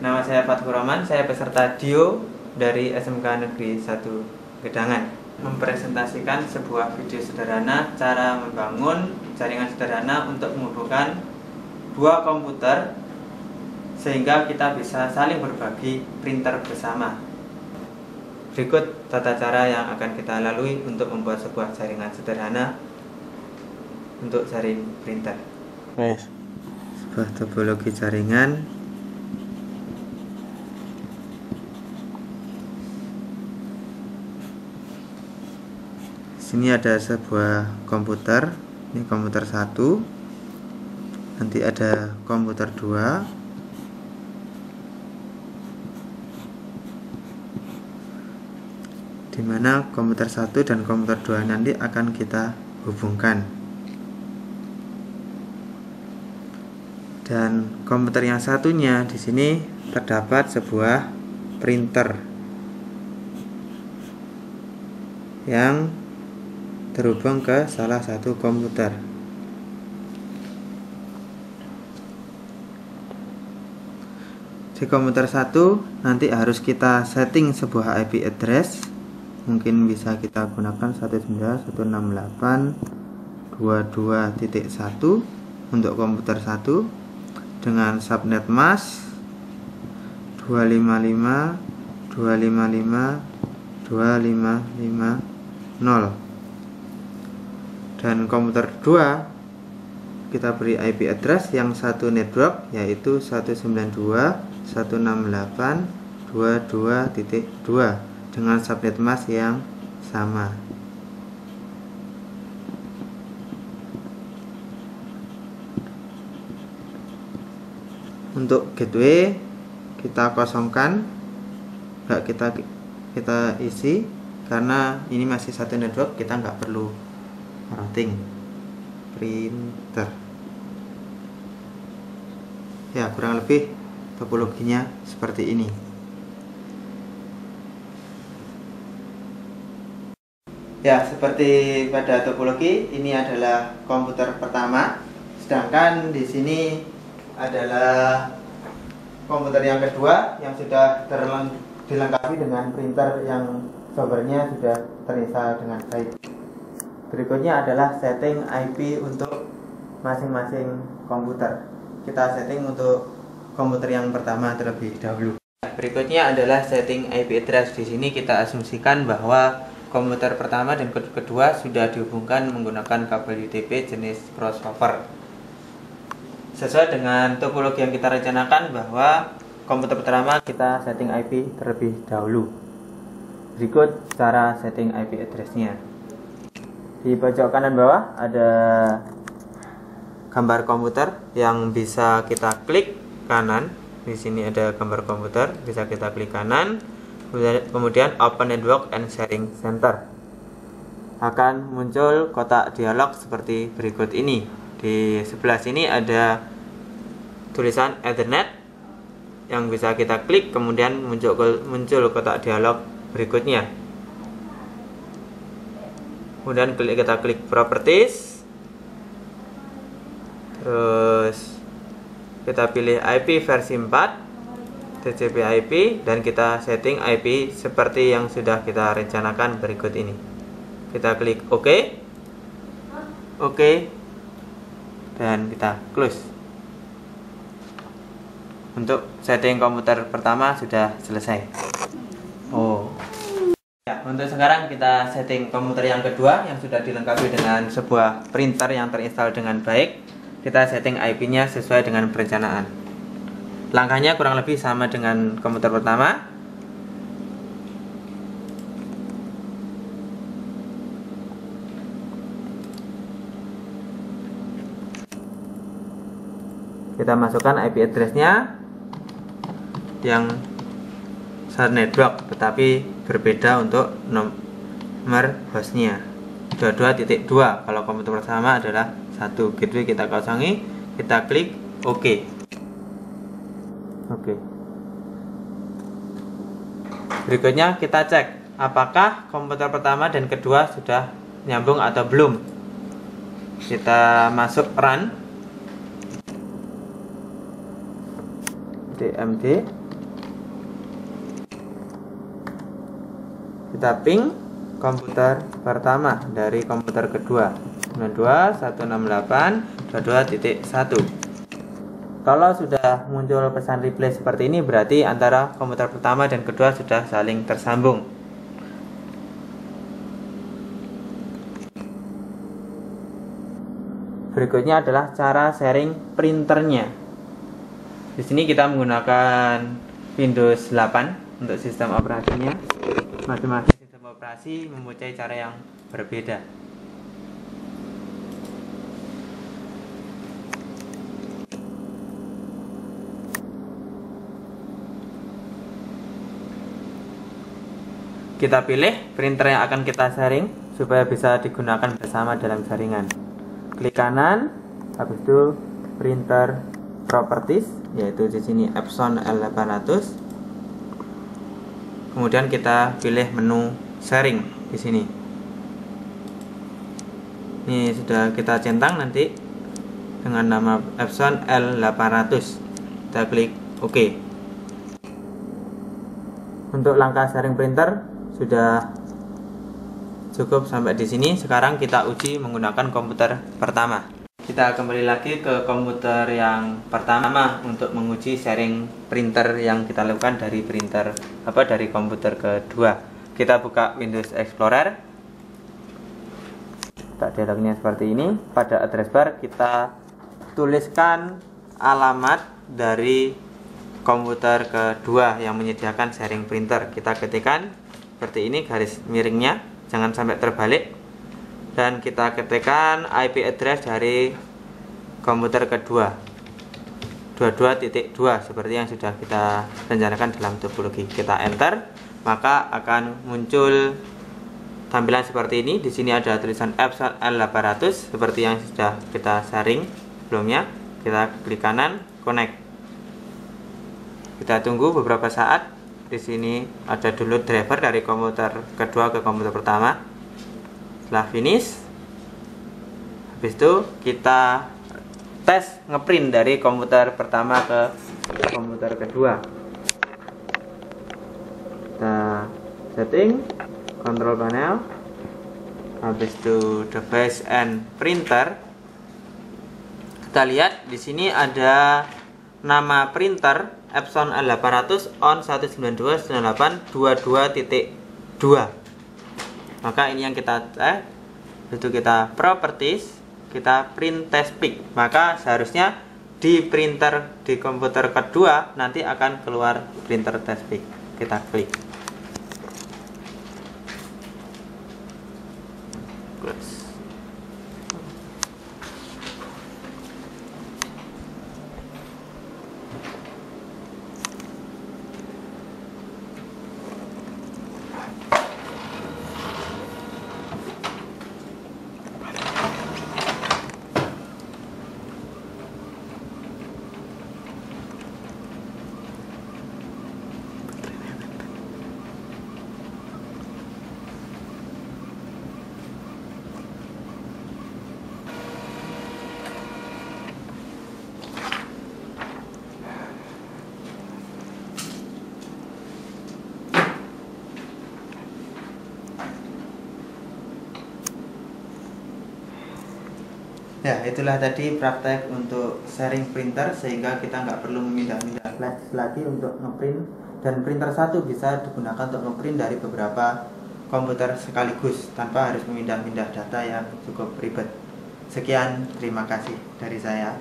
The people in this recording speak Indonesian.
Nama saya Fathur Rahman, saya peserta DIO dari SMK Negeri 1 Gedangan. Mempresentasikan sebuah video sederhana cara membangun jaringan sederhana untuk menghubungkan dua komputer sehingga kita bisa saling berbagi printer bersama. Berikut tata cara yang akan kita lalui untuk membuat sebuah jaringan sederhana untuk jaring printer. Sebuah topologi jaringan. Sini ada sebuah komputer, ini komputer 1, nanti ada komputer 2, dimana komputer 1 dan komputer 2 nanti akan kita hubungkan. Dan komputer yang satunya di sini terdapat sebuah printer yang terhubung ke salah satu komputer. Di komputer 1 nanti harus kita setting sebuah IP address. Mungkin bisa kita gunakan 191.168.22.1 untuk komputer 1 dengan subnet mask 255.255.255.0. Dan komputer 2 kita beri IP address yang satu network, yaitu 192.168.22.2 dengan subnet mask yang sama. Untuk gateway kita kosongkan, nggak kita isi karena ini masih satu network, kita nggak perlu routing printer. Ya, kurang lebih topologinya seperti ini. Ya, seperti pada topologi, ini adalah komputer pertama, sedangkan di sini adalah komputer yang kedua yang sudah dilengkapi dengan printer yang softwarenya sudah terinstall dengan baik. Berikutnya adalah setting IP untuk masing-masing komputer. Kita setting untuk komputer yang pertama terlebih dahulu. Berikutnya adalah setting IP address. Di sini kita asumsikan bahwa komputer pertama dan kedua sudah dihubungkan menggunakan kabel UTP jenis crossover. Sesuai dengan topologi yang kita rencanakan bahwa komputer pertama kita setting IP terlebih dahulu. Berikut cara setting IP address-nya. Di pojok kanan bawah ada gambar komputer yang bisa kita klik kanan. Di sini ada gambar komputer, bisa kita klik kanan. Kemudian Open Network and Sharing Center. Akan muncul kotak dialog seperti berikut ini. Di sebelah sini ada tulisan Ethernet yang bisa kita klik, kemudian muncul kotak dialog berikutnya. Kemudian kita klik Properties, terus kita pilih IP versi 4 TCP IP, dan kita setting IP seperti yang sudah kita rencanakan berikut ini. Kita klik OK, dan kita close. Untuk setting komputer pertama sudah selesai. Ya, untuk sekarang kita setting komputer yang kedua yang sudah dilengkapi dengan sebuah printer yang terinstall dengan baik. Kita setting IP-nya sesuai dengan perencanaan. Langkahnya kurang lebih sama dengan komputer pertama. Kita masukkan IP address-nya yang satu network, tetapi berbeda untuk nomor hostnya. 22.2 kalau komputer pertama adalah 1. Gateway kita kosongi, kita klik OK. Berikutnya kita cek apakah komputer pertama dan kedua sudah nyambung atau belum. Kita masuk run DMD, kita ping komputer pertama dari komputer kedua 92.168.22.1. Kalau sudah muncul pesan replay seperti ini, berarti antara komputer pertama dan kedua sudah saling tersambung. Berikutnya adalah cara sharing printernya. Di sini kita menggunakan Windows 8 untuk sistem operasinya. Masing-masing sistem operasi mempunyai cara yang berbeda. Kita pilih printer yang akan kita sharing supaya bisa digunakan bersama dalam jaringan. Klik kanan, habis itu printer properties, yaitu di sini Epson L800. Kemudian kita pilih menu sharing di sini. Ini sudah kita centang nanti dengan nama Epson L800. Kita klik OK. Untuk langkah sharing printer sudah cukup sampai di sini. Sekarang kita uji menggunakan komputer pertama. Kita kembali lagi ke komputer yang pertama untuk menguji sharing printer yang kita lakukan dari dari komputer kedua. Kita buka Windows Explorer. Tak dialognya seperti ini. Pada address bar kita tuliskan alamat dari komputer kedua yang menyediakan sharing printer. Kita ketikkan seperti ini garis miringnya, jangan sampai terbalik. Dan kita ketikkan IP address dari komputer kedua 22.2 seperti yang sudah kita rencanakan dalam topologi. Kita enter, maka akan muncul tampilan seperti ini. Di sini ada tulisan Epson L800 seperti yang sudah kita sharing sebelumnya. Kita klik kanan, connect. Kita tunggu beberapa saat. Di sini ada download driver dari komputer kedua ke komputer pertama. Setelah finish, habis itu kita tes ngeprint dari komputer pertama ke komputer kedua. Kita setting, control panel, habis itu device and printer. Kita lihat di sini ada nama printer Epson L800 on 192.168.22.2. Maka ini yang kita itu kita properties, kita print test pick. Maka seharusnya di printer di komputer kedua nanti akan keluar printer test pick. Kita klik. Close. Ya, itulah tadi praktek untuk sharing printer sehingga kita nggak perlu memindah-mindah flash lagi untuk ngeprint, dan printer satu bisa digunakan untuk ngeprint dari beberapa komputer sekaligus tanpa harus memindah-mindah data yang cukup ribet. Sekian, terima kasih dari saya.